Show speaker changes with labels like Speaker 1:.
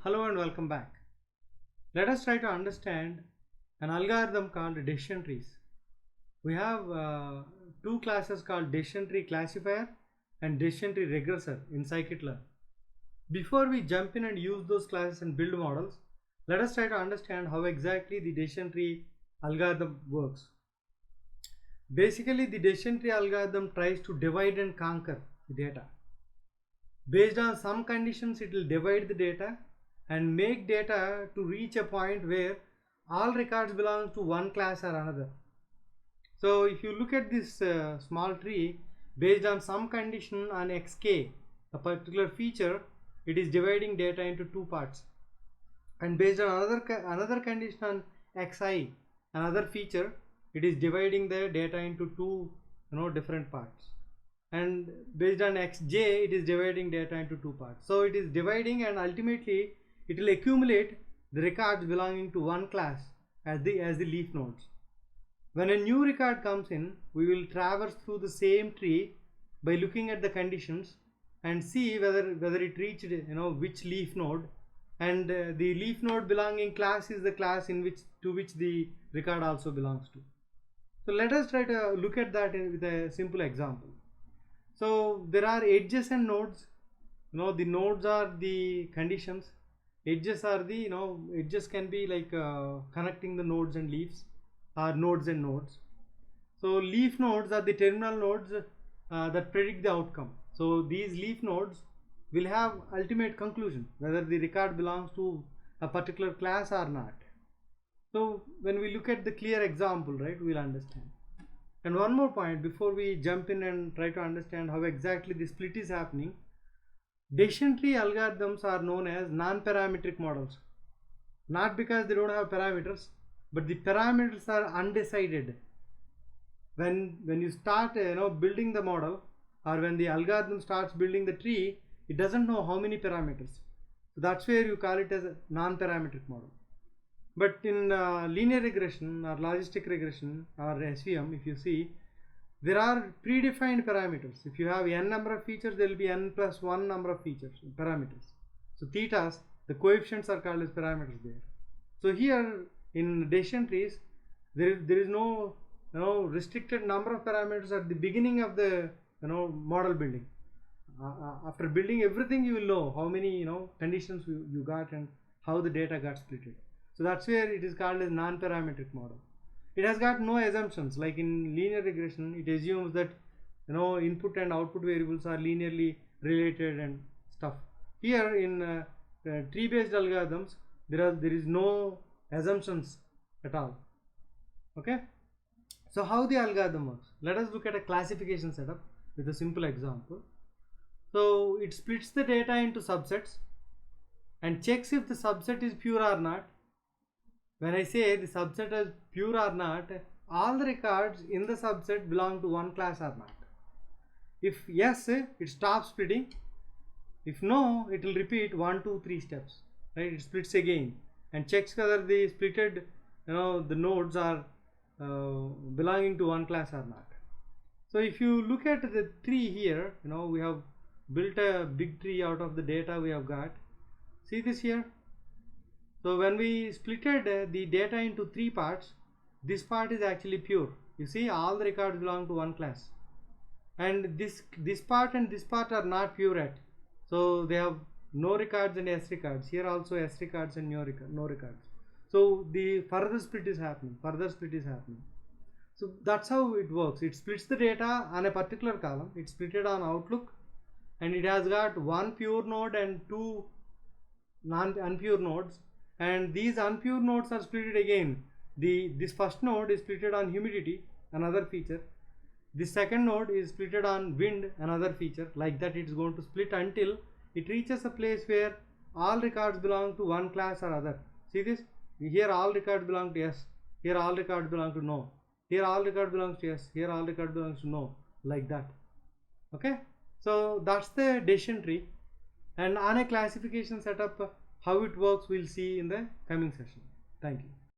Speaker 1: Hello and welcome back. Let us try to understand an algorithm called decision trees. We have two classes called decision tree classifier and decision tree regressor in scikit-learn. Before we jump in and use those classes and build models, let us try to understand how exactly the decision tree algorithm works. Basically, the decision tree algorithm tries to divide and conquer the data. Based on some conditions, it will divide the data and make data to reach a point where all records belong to one class or another. So if you look at this small tree, based on some condition on xk, a particular feature, it is dividing data into two parts, and based on another condition on xi, another feature, it is dividing the data into two different parts, and based on xj, it is dividing data into two parts. So it is dividing, and ultimately it will accumulate the records belonging to one class as the leaf nodes. When a new record comes in, we will traverse through the same tree by looking at the conditions and see whether it reached which leaf node, and the leaf node belonging class is the class to which the record also belongs to. So let us try to look at that with a simple example. So there are edges and nodes. The nodes are the conditions. Edges are the edges can be like connecting the nodes and leaves, or nodes and nodes. So leaf nodes are the terminal nodes that predict the outcome. So these leaf nodes will have ultimate conclusion whether the record belongs to a particular class or not. So when we look at the clear example, right, we'll understand. And one more point before we jump in and try to understand how exactly the split is happening. Decision tree algorithms are known as non-parametric models, not because they don't have parameters, but the parameters are undecided. When you start building the model, or when the algorithm starts building the tree, it doesn't know how many parameters. So that's where you call it as a non-parametric model. But in linear regression or logistic regression or SVM, if you see, there are predefined parameters. If you have n number of features, there will be n plus 1 number of parameters. So thetas, the coefficients are called as parameters there. So here in decision trees, there is no restricted number of parameters at the beginning of the model building. After building everything, you will know how many conditions you got and how the data got splitted. So that's where it is called as non-parametric model. It has got no assumptions. Like in linear regression, it assumes that input and output variables are linearly related and stuff. Here in tree-based algorithms, there is no assumptions at all. Okay. So how the algorithm works? Let us look at a classification setup with a simple example. So it splits the data into subsets and checks if the subset is pure or not. When I say the subset is pure or not, all the records in the subset belong to one class or not. If yes, it stops splitting. If no, it will repeat 1, 2, 3 steps. Right? It splits again and checks whether the splitted the nodes are belonging to one class or not. So if you look at the tree here, we have built a big tree out of the data we have got. See this here? So when we splitted the data into 3 parts, this part is actually pure. You see, all the records belong to one class, and this part and this part are not pure yet. So they have no records and S records. Here also S records and no records. So the further split is happening. So that's how it works. It splits the data on a particular column. It's splitted on outlook, and it has got one pure node and 2 unpure nodes. And these unpure nodes are splitted again. This first node is splitted on humidity, another feature. The second node is splitted on wind, another feature. Like that, it's going to split until it reaches a place where all records belong to one class or other. See this? Here all records belong to yes. Here all records belong to no. Here all records belongs to yes. Here all records belongs to no. Like that. Okay. So that's the decision tree. And on a classification setup, how it works we'll see in the coming session. Thank you.